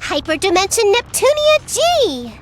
Hyperdimension Neptunia G!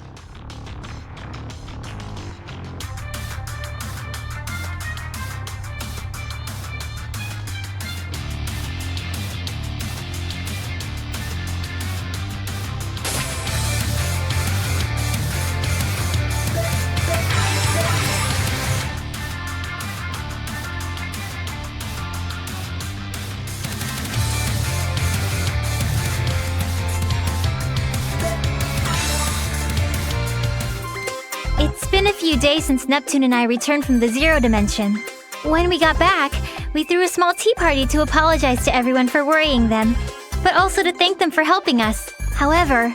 It's been a few days since Neptune and I returned from the Zero Dimension. When we got back, we threw a small tea party to apologize to everyone for worrying them, but also to thank them for helping us. However,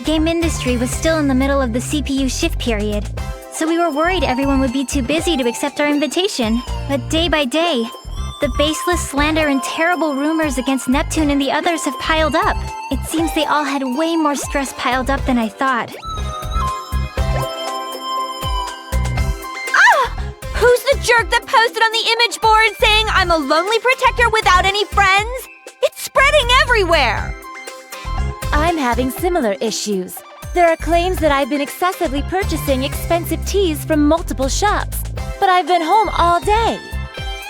Gamindstri was still in the middle of the CPU shift period, so we were worried everyone would be too busy to accept our invitation. But day by day, the baseless slander and terrible rumors against Neptune and the others have piled up. It seems they all had way more stress piled up than I thought. Who's the jerk that posted on the image board saying I'm a lonely protector without any friends? It's spreading everywhere! I'm having similar issues. There are claims that I've been excessively purchasing expensive teas from multiple shops, but I've been home all day.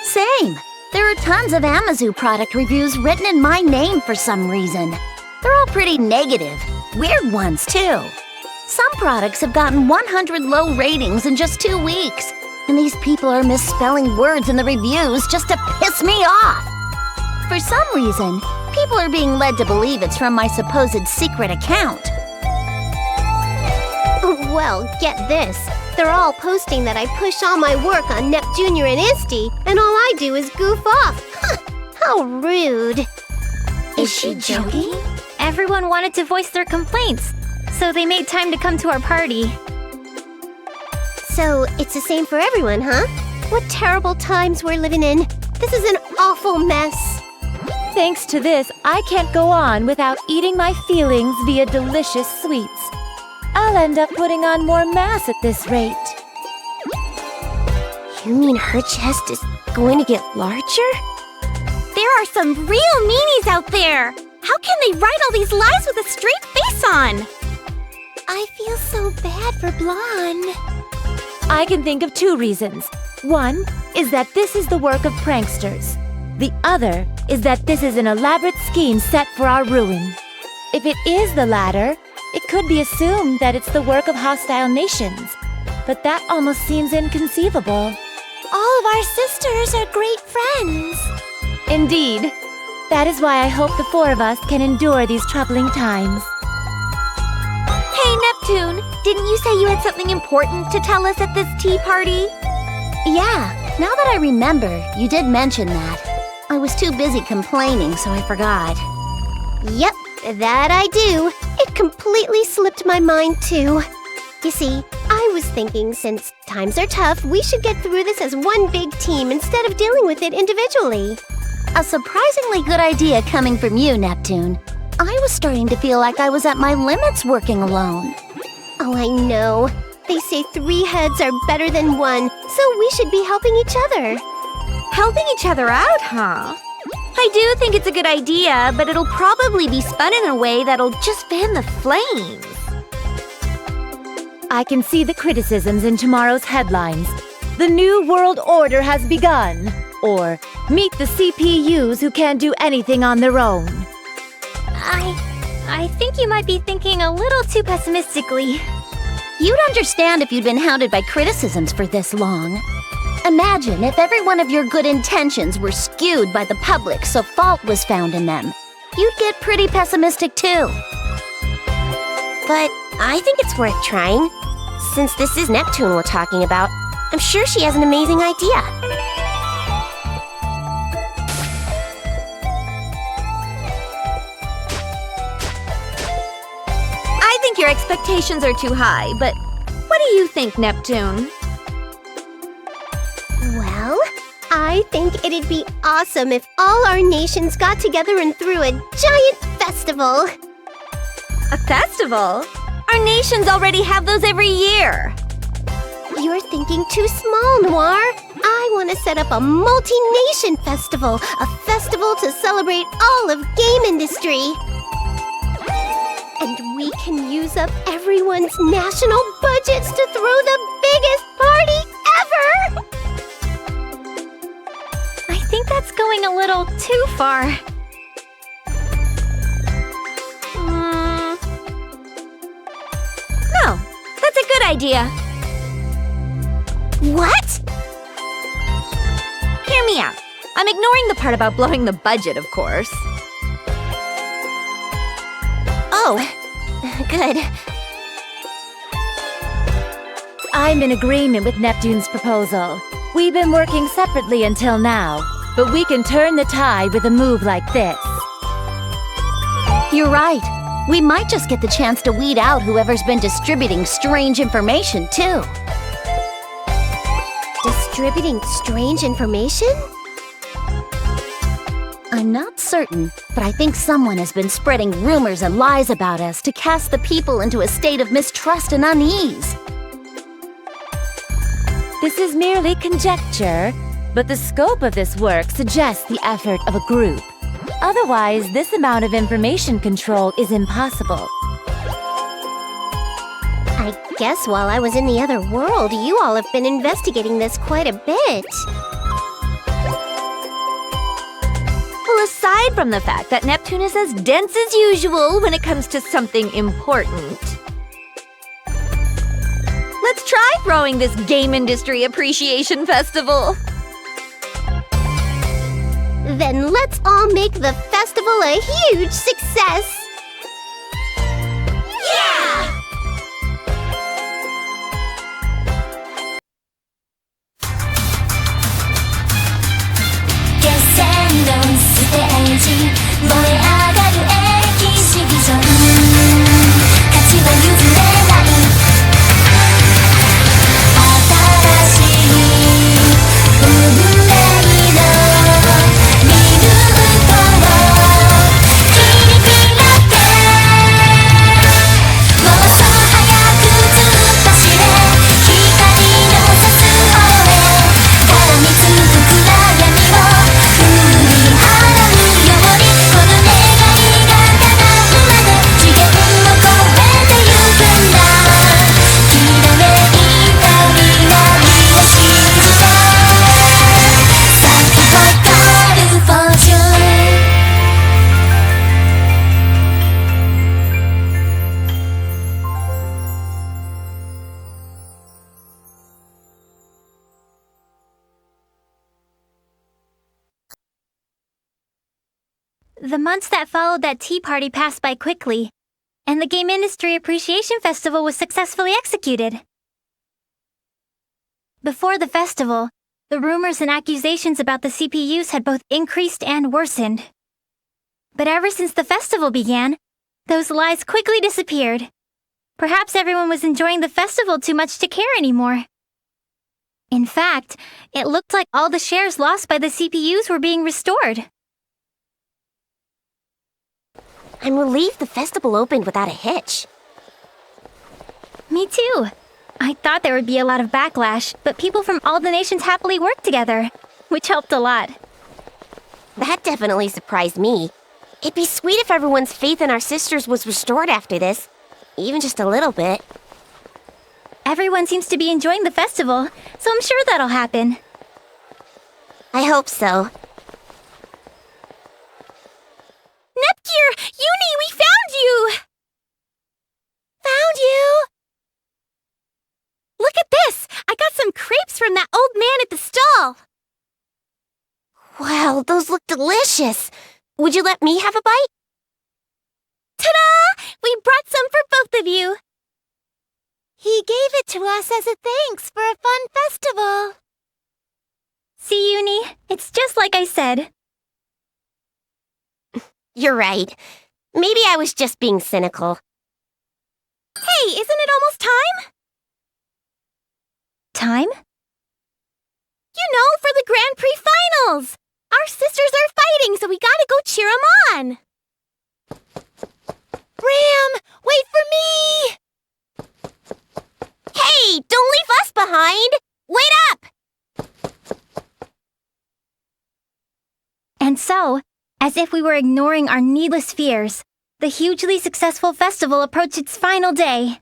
Same. There are tons of Amazu product reviews written in my name for some reason. They're all pretty negative. Weird ones, too. Some products have gotten 100 low ratings in just 2 weeks. And these people are misspelling words in the reviews just to piss me off. For some reason, people are being led to believe it's from my supposed secret account. Well, get this. They're all posting that I push all my work on Nep Jr. and Isti, and all I do is goof off. How rude. Is she joking? Everyone wanted to voice their complaints, so they made time to come to our party. So, it's the same for everyone, huh? What terrible times we're living in. This is an awful mess. Thanks to this, I can't go on without eating my feelings via delicious sweets. I'll end up putting on more mass at this rate. You mean her chest is going to get larger? There are some real meanies out there! How can they write all these lies with a straight face on? I feel so bad for Blonde. I can think of 2 reasons. One is that this is the work of pranksters. The other is that this is an elaborate scheme set for our ruin. If it is the latter, it could be assumed that it's the work of hostile nations. But that almost seems inconceivable. All of our sisters are great friends. Indeed. That is why I hope the 4 of us can endure these troubling times. Hey, Neptune, didn't you say you had something important to tell us at this tea party? Yeah, now that I remember, you did mention that. I was too busy complaining, so I forgot. Yep, that I do. It completely slipped my mind, too. You see, I was thinking since times are tough, we should get through this as one big team instead of dealing with it individually. A surprisingly good idea coming from you, Neptune. I was starting to feel like I was at my limits working alone. Oh, I know. They say 3 heads are better than 1, so we should be helping each other. Helping each other out, huh? I do think it's a good idea, but it'll probably be spun in a way that'll just fan the flames. I can see the criticisms in tomorrow's headlines. The New World Order has begun. Or, meet the CPUs who can't do anything on their own. I think you might be thinking a little too pessimistically. You'd understand if you'd been hounded by criticisms for this long. Imagine if every one of your good intentions were skewed by the public so fault was found in them. You'd get pretty pessimistic too. But I think it's worth trying. Since this is Neptune we're talking about, I'm sure she has an amazing idea. I think your expectations are too high, but what do you think, Neptune? Well, I think it'd be awesome if all our nations got together and threw a giant festival. A festival? Our nations already have those every year. You're thinking too small, Noir. I want to set up a multi-nation festival. A festival to celebrate all of Gamindstri. And can use up everyone's national budgets to throw the biggest party ever! I think that's going a little too far. No, that's a good idea. What? Hear me out. I'm ignoring the part about blowing the budget, of course. Oh, good. I'm in agreement with Neptune's proposal. We've been working separately until now, but we can turn the tide with a move like this. You're right. We might just get the chance to weed out whoever's been distributing strange information, too. Distributing strange information? I'm not certain, but I think someone has been spreading rumors and lies about us to cast the people into a state of mistrust and unease. This is merely conjecture, but the scope of this work suggests the effort of a group. Otherwise, this amount of information control is impossible. I guess while I was in the other world, you all have been investigating this quite a bit. Well, aside from the fact that Neptune is as dense as usual when it comes to something important, let's try throwing this Game Industry Appreciation Festival. Then let's all make the festival a huge success! Yeah! The months that followed that tea party passed by quickly, and the Game Industry Appreciation Festival was successfully executed. Before the festival, the rumors and accusations about the CPUs had both increased and worsened. But ever since the festival began, those lies quickly disappeared. Perhaps everyone was enjoying the festival too much to care anymore. In fact, it looked like all the shares lost by the CPUs were being restored. I'm relieved the festival opened without a hitch. Me too. I thought there would be a lot of backlash, but people from all the nations happily worked together, which helped a lot. That definitely surprised me. It'd be sweet if everyone's faith in our sisters was restored after this, even just a little bit. Everyone seems to be enjoying the festival, so I'm sure that'll happen. I hope so. Nepgear! Uni, we found you! Found you! Look at this! I got some crepes from that old man at the stall! Wow, those look delicious! Would you let me have a bite? Ta-da! We brought some for both of you! He gave it to us as a thanks for a fun festival. See, Uni? It's just like I said. You're right. Maybe I was just being cynical. Hey, isn't it almost time? Time? You know, for the Grand Prix finals! Our sisters are fighting, so we gotta go cheer 'em on! Ram, wait for me! Hey, don't leave us behind! Wait up! And so, as if we were ignoring our needless fears, the hugely successful festival approached its final day.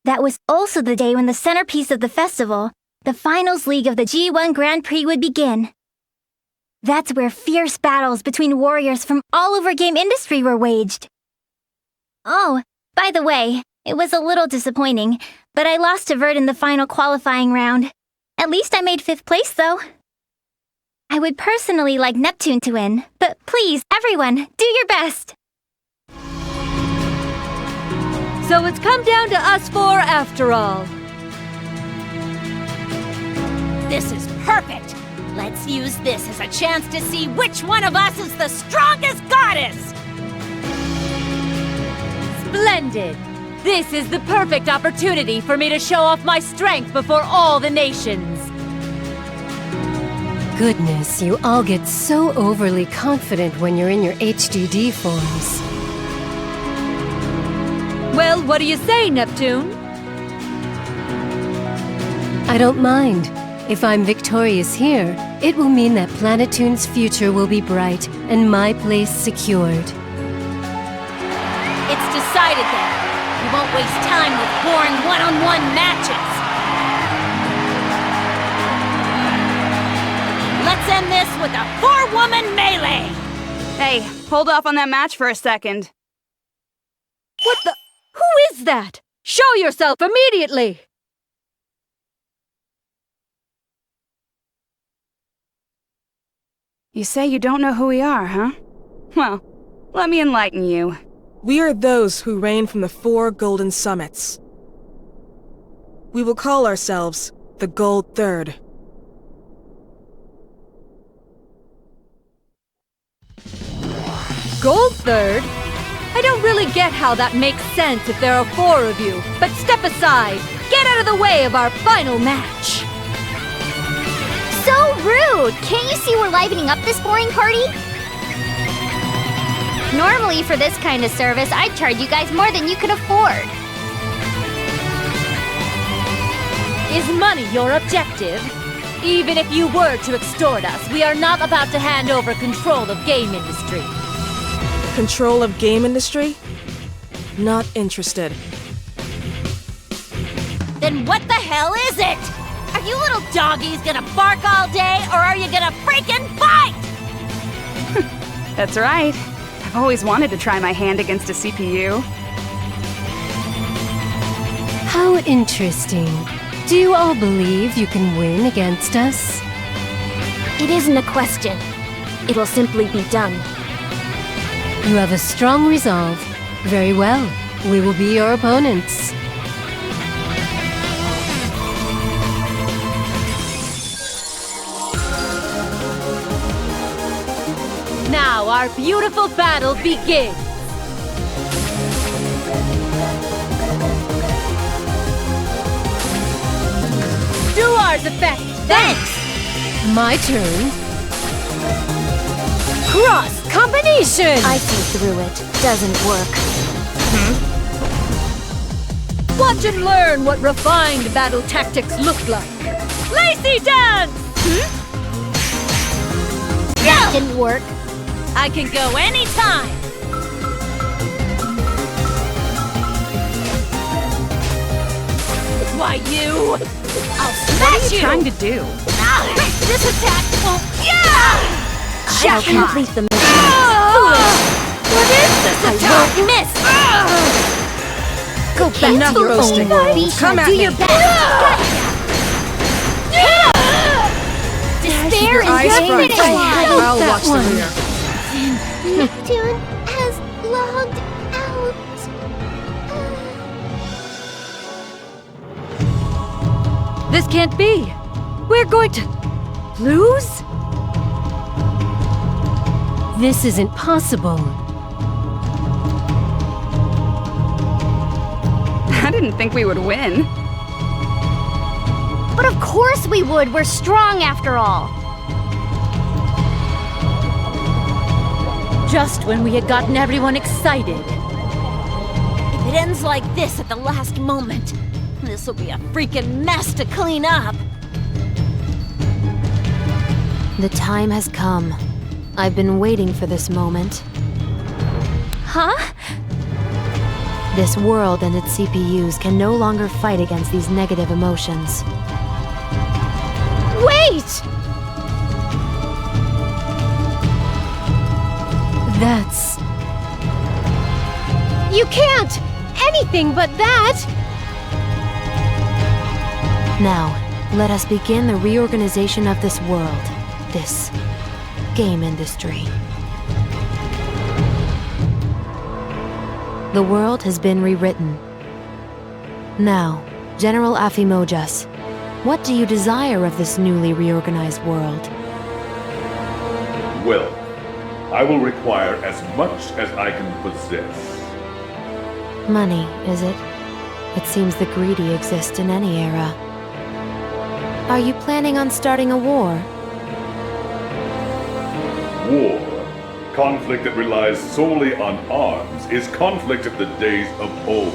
That was also the day when the centerpiece of the festival, the Finals League of the G1 Grand Prix, would begin. That's where fierce battles between warriors from all over Gamindstri were waged. Oh, by the way, it was a little disappointing, but I lost to Vert in the final qualifying round. At least I made 5th place, though. I would personally like Neptune to win, but please, everyone, do your best! So it's come down to us four after all. This is perfect! Let's use this as a chance to see which one of us is the strongest goddess! Splendid! This is the perfect opportunity for me to show off my strength before all the nations. Goodness, you all get so overly confident when you're in your HDD forms. Well, what do you say, Neptune? I don't mind. If I'm victorious here, it will mean that Planetoon's future will be bright and my place secured. It's decided then. We won't waste time with boring one-on-one matches. Let's end this with a 4-woman melee! Hey, hold off on that match for a second. What the? Who is that? Show yourself immediately! You say you don't know who we are, huh? Well, let me enlighten you. We are those who reign from the 4 golden summits. We will call ourselves the Gold Third. Gold Third? I don't really get how that makes sense if there are 4 of you, but step aside! Get out of the way of our final match! So rude! Can't you see we're livening up this boring party? Normally, for this kind of service, I'd charge you guys more than you could afford. Is money your objective? Even if you were to extort us, we are not about to hand over control of Gamindstri. Control of Gamindstri? Not interested. Then what the hell is it? Are you little doggies gonna bark all day, or are you gonna freaking fight? That's right. I've always wanted to try my hand against a CPU. How interesting. Do you all believe you can win against us? It isn't a question. It'll simply be done. You have a strong resolve. Very well. We will be your opponents. Now our beautiful battle begins! Duar's effect! Thanks! My turn. Cross combination! I see through it. Doesn't work. Watch and learn what refined battle tactics look like! Lacy dance! That didn't work. I can go anytime! Why, you! I'll smash you! Trying to do? This attack won't... Yeah! I'll complete the mission. What is this attack? I won't miss! Go back to your own world. Be sure Come to at do me. your best. Despair is Eyes your front. finish line. I'll watch the rear. Neptune has logged out. This can't be! We're going to... lose? This isn't possible. I didn't think we would win. But of course we would! We're strong after all! Just when we had gotten everyone excited. If it ends like this at the last moment, this'll be a freaking mess to clean up! The time has come. I've been waiting for this moment. Huh? This world and its CPUs can no longer fight against these negative emotions. Wait! That's... You can't! Anything but that! Now, let us begin the reorganization of this world, this game industry. The world has been rewritten. Now, General Afimojas, what do you desire of this newly reorganized world? Well, I will require as much as I can possess. Money, is it? It seems the greedy exist in any era. Are you planning on starting a war? War, conflict that relies solely on arms, is conflict of the days of old.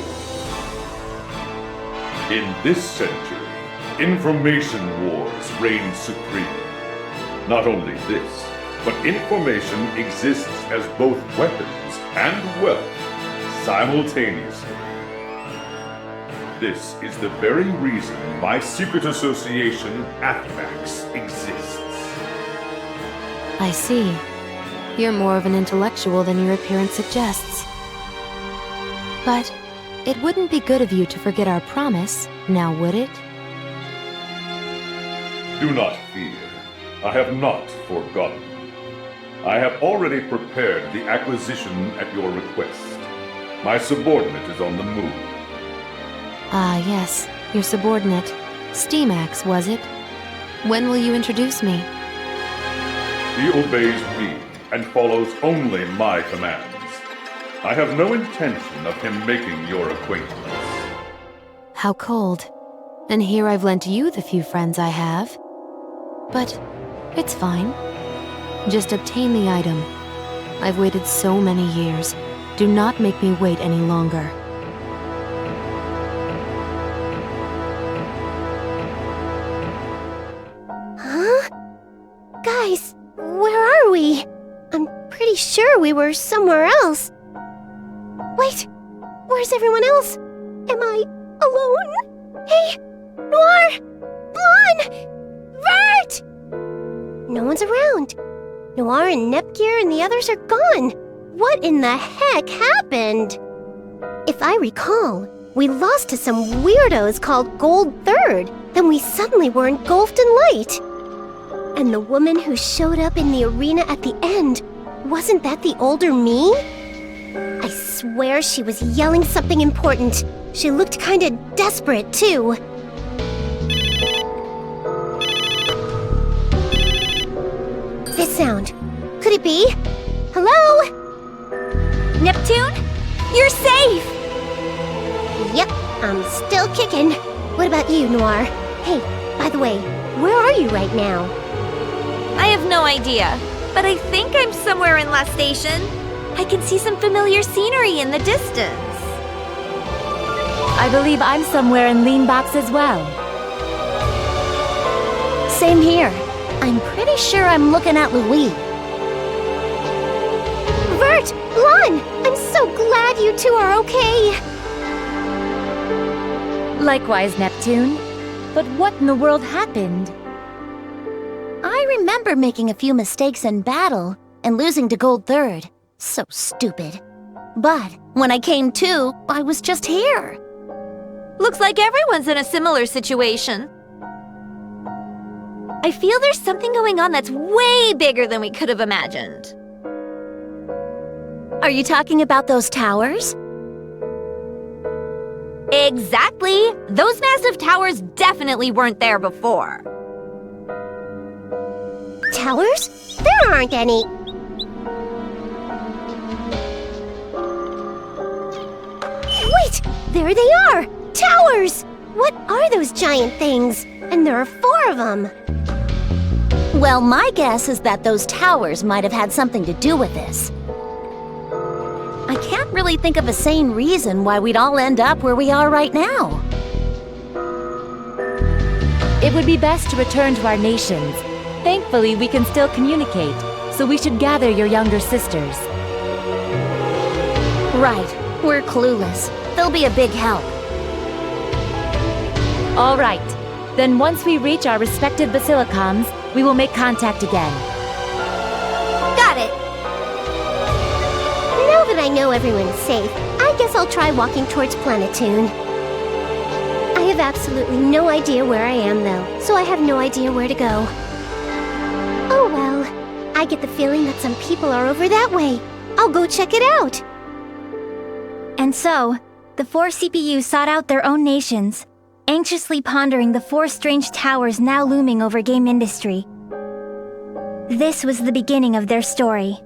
In this century, information wars reign supreme. Not only this, but information exists as both weapons and wealth simultaneously. This is the very reason my secret association, AFMAX, exists. I see. You're more of an intellectual than your appearance suggests. But it wouldn't be good of you to forget our promise, now would it? Do not fear. I have not forgotten. I have already prepared the acquisition at your request. My subordinate is on the move. Ah, yes. Your subordinate. Steamax, was it? When will you introduce me? He obeys me and follows only my commands. I have no intention of him making your acquaintance. How cold. And here I've lent you the few friends I have. But it's fine. Just obtain the item. I've waited so many years. Do not make me wait any longer. Huh? Guys, where are we? I'm pretty sure we were somewhere else. Wait, where's everyone else? Am I alone? Hey, Noir! Blonde! Vert! No one's around. Noir and Nepgear and the others are gone. What in the heck happened? If I recall, we lost to some weirdos called Gold Third. Then we suddenly were engulfed in light. And the woman who showed up in the arena at the end, wasn't that the older me? I swear she was yelling something important. She looked kinda desperate, too. This sound. Could it be? Hello? Neptune? You're safe! Yep, I'm still kicking. What about you, Noir? Hey, by the way, where are you right now? I have no idea, but I think I'm somewhere in La Station. I can see some familiar scenery in the distance. I believe I'm somewhere in Leanbox as well. Same here. I'm pretty sure I'm looking at Louis. Vert! Lon! I'm so glad you two are okay! Likewise, Neptune. But what in the world happened? I remember making a few mistakes in battle and losing to Gold Third. So stupid. But when I came to, I was just here. Looks like everyone's in a similar situation. I feel there's something going on that's way bigger than we could have imagined. Are you talking about those towers? Exactly! Those massive towers definitely weren't there before. Towers? There aren't any. Wait! There they are! Towers! What are those giant things? And there are 4 of them. Well, my guess is that those towers might have had something to do with this. I can't really think of a sane reason why we'd all end up where we are right now. It would be best to return to our nations. Thankfully, we can still communicate, so we should gather your younger sisters. Right, we're clueless. They'll be a big help. All right. Then once we reach our respective basilicons, we will make contact again. Got it. Now that I know everyone's safe, I guess I'll try walking towards Planetoon. I have absolutely no idea where I am, though, so I have no idea where to go. Oh well, I get the feeling that some people are over that way. I'll go check it out. And so, the 4 CPUs sought out their own nations, anxiously pondering the 4 strange towers now looming over Gamindstri. This was the beginning of their story.